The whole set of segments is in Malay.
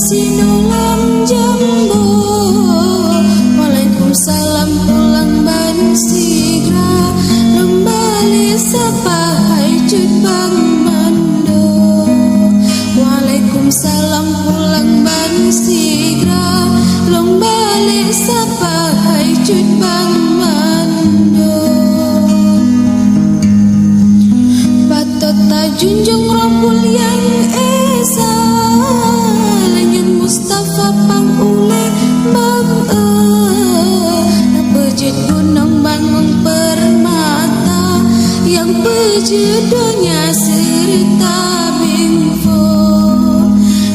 sinulam jambu. Waalaikumsalam pulang ban sigra, kembali sapa hai cut bang mando. Waalaikumsalam pulang ban sigra, kembali sapa hai cut bang mando. Patut ta junjung rompul yang esa, lengan Mustafa pang ule bang pejit gunung bangun permata, yang pejodohnya serta bingfo.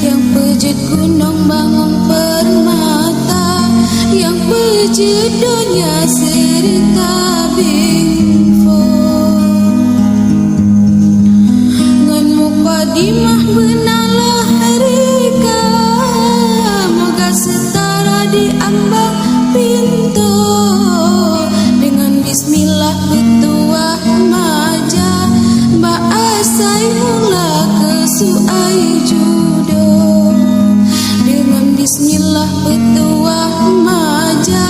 Yang pejit gunung bangun permata, yang pejodohnya serta bingfo. Ngan muka dimah benalah harika, moga setara di ambang pintu. Dengan bismillah petuah maja, baasai mula ke suai judo. Dengan bismillah petuah maja,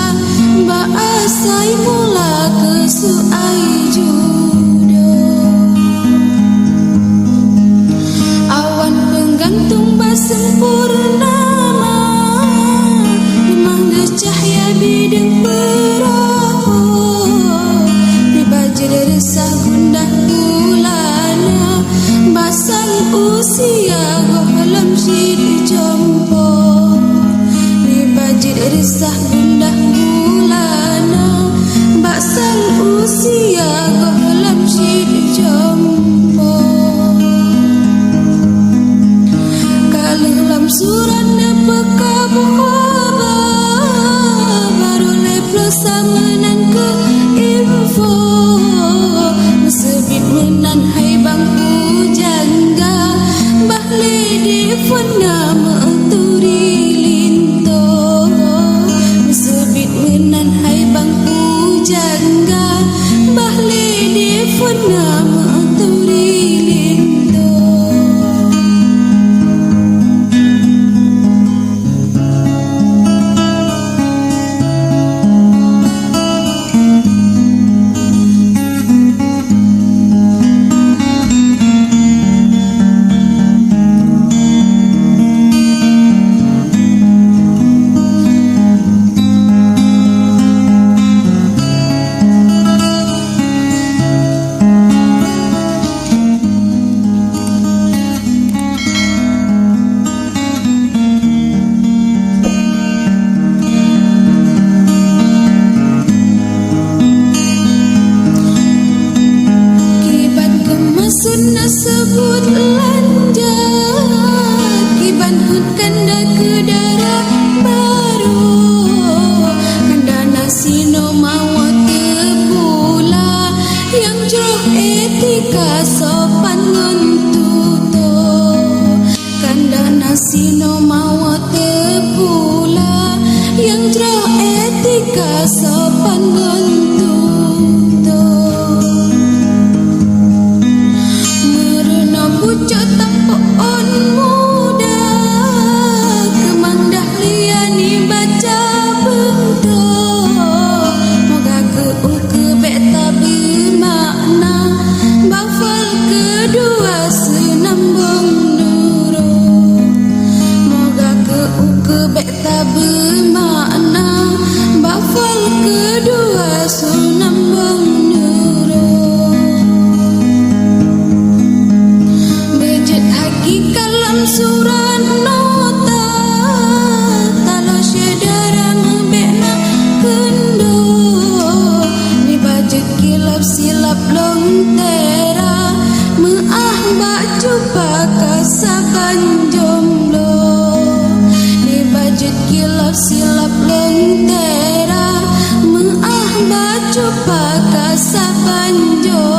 baasai mula ke suai judo. Awan penggantung basempurnama, memang cahaya bidang perahu. Dibajir resah gundah bulana, basang usia gohalam syid jompo. Dibajir resah gundah bulana, basang usia gohalam syid jompo. Kalam surat nepeka buhaba, baru leplos samenan ke info. Mesebit menan hai bangku jangga, bahli di funa meuturi linto. Mesebit menan hai bangku jangga, bahli di funa meuturi linto. Sunnah sebut lanjut, kiban hut kanda ke darah baru. Kanda nasino mawa tepula, yang jauh etika sopan nguntuto. Kanda nasino mawa tepula, yang jauh etika sopan nguntuto. Pucuk tampuk on muda, kemang dahlia ni baca bentuk. Moga ke beta bermakna, bafal kedua senambung nuru. Moga ke beta bermakna, bafal kedua senambung nuru. Kalam surat nota, talo syedara membekna kendo. Ni bajet kilap silap lontera, meah baju pakasakan jomblo. Ni bajet kilap silap lontera, meah baju pakasakan jomblo.